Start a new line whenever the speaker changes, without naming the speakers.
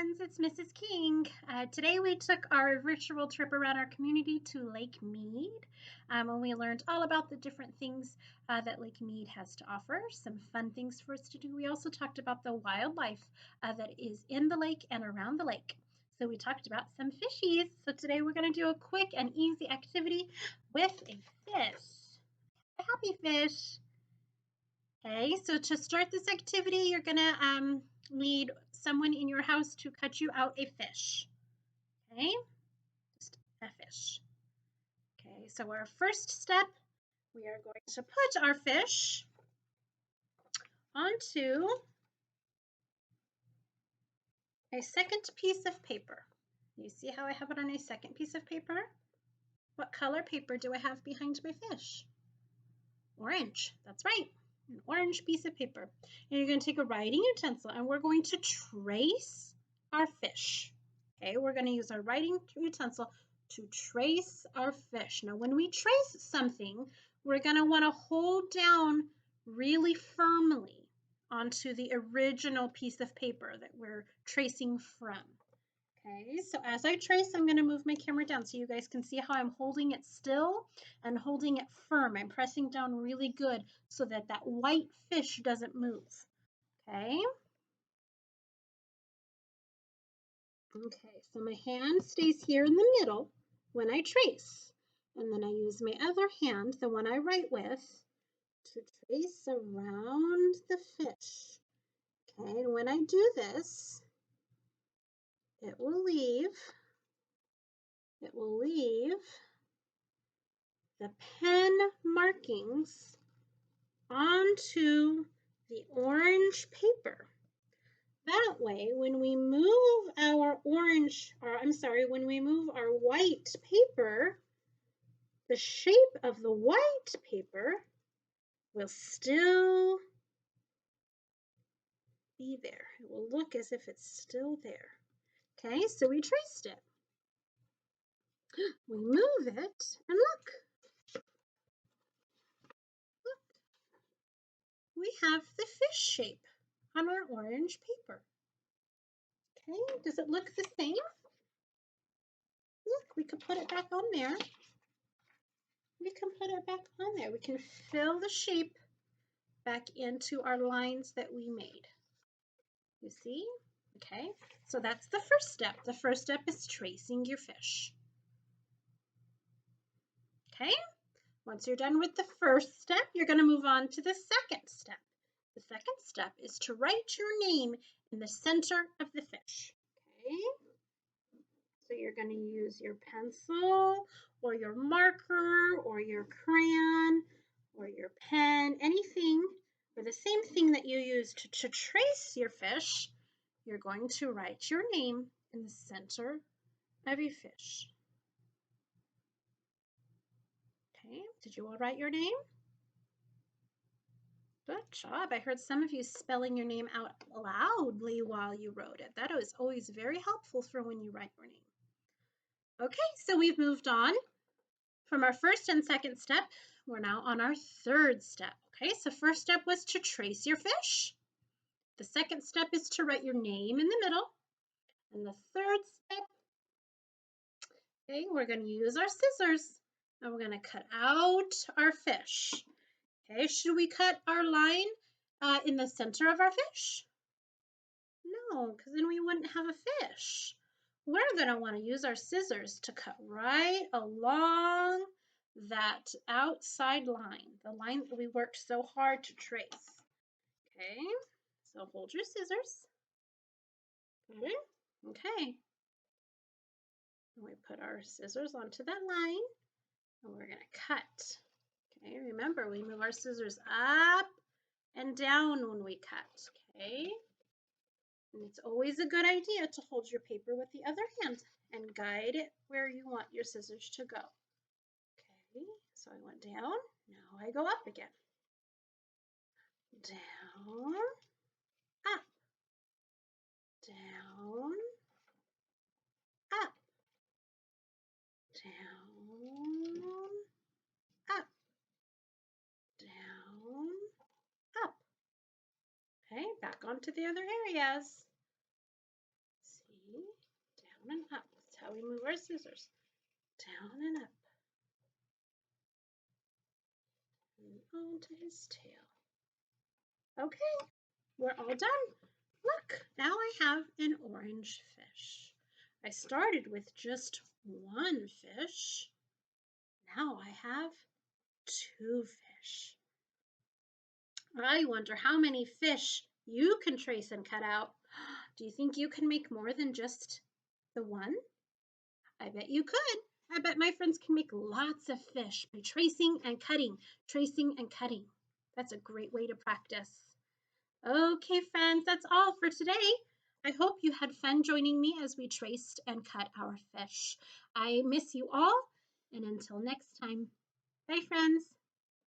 friends, it's Mrs. King. Today we took our virtual trip around our community to Lake Mead, and we learned all about the different things that Lake Mead has to offer, some fun things for us to do. We also talked about the wildlife that is in the lake and around the lake. So we talked about some fishies. So today we're going to do a quick and easy activity with a fish, a happy fish. Okay, so to start this activity, you're gonna need someone in your house to cut you out a fish. Okay, just a fish. Okay, so our first step, we are going to put our fish onto a second piece of paper. You see how I have it on a second piece of paper? What color paper do I have behind my fish? Orange, that's right. An orange piece of paper. And you're going to take a writing utensil and we're going to trace our fish. Okay, we're going to use our writing utensil to trace our fish. Now, when we trace something, we're going to want to hold down really firmly onto the original piece of paper that we're tracing from. Okay, so as I trace, I'm going to move my camera down so you guys can see how I'm holding it still and holding it firm. I'm pressing down really good so that that white fish doesn't move. Okay. Okay, so my hand stays here in the middle when I trace. And then I use my other hand, the one I write with, to trace around the fish. Okay, and when I do this, it will leave the pen markings onto the orange paper. That way, when we move our when we move our white paper, the shape of the white paper will still be there. It will look as if it's still there. Okay, so we traced it. We move it and look. Look. We have the fish shape on our orange paper. Okay, does it look the same? Look, we can put it back on there. We can put it back on there. We can fill the shape back into our lines that we made. You see? Okay, so that's the first step. The first step is tracing your fish. Okay, once you're done with the first step, you're going to move on to the second step. The second step is to write your name in the center of the fish. Okay, so you're going to use your pencil or your marker or your crayon or your pen, anything, or the same thing that you used to trace your fish. You're going to write your name in the center of your fish. Okay, did you all write your name? Good job. I heard some of you spelling your name out loudly while you wrote it. That is always very helpful for when you write your name. Okay, so we've moved on from our first and second step. We're now on our third step. Okay, so first step was to trace your fish. The second step is to write your name in the middle. And the third step, okay, we're going to use our scissors and we're going to cut out our fish. Okay, should we cut our line in the center of our fish? No, because then we wouldn't have a fish. We're going to want to use our scissors to cut right along that outside line, the line that we worked so hard to trace. Okay, so hold your scissors. Good. Okay. And we put our scissors onto that line and we're going to cut. Okay, remember we move our scissors up and down when we cut. Okay. And it's always a good idea to hold your paper with the other hand and guide it where you want your scissors to go. Okay, so I went down, now I go up again. Down, up, down, up, down, up, down, up. Okay, back onto the other areas. See, down and up. That's how we move our scissors. Down and up. And onto his tail. Okay, we're all done. Look, now I have an orange fish. I started with just one fish. Now I have two fish. I wonder how many fish you can trace and cut out. Do you think you can make more than just the one? I bet you could. I bet my friends can make lots of fish by tracing and cutting, tracing and cutting. That's a great way to practice. Okay, friends, that's all for today. I hope you had fun joining me as we traced and cut our fish. I miss you all, and until next time, bye, friends.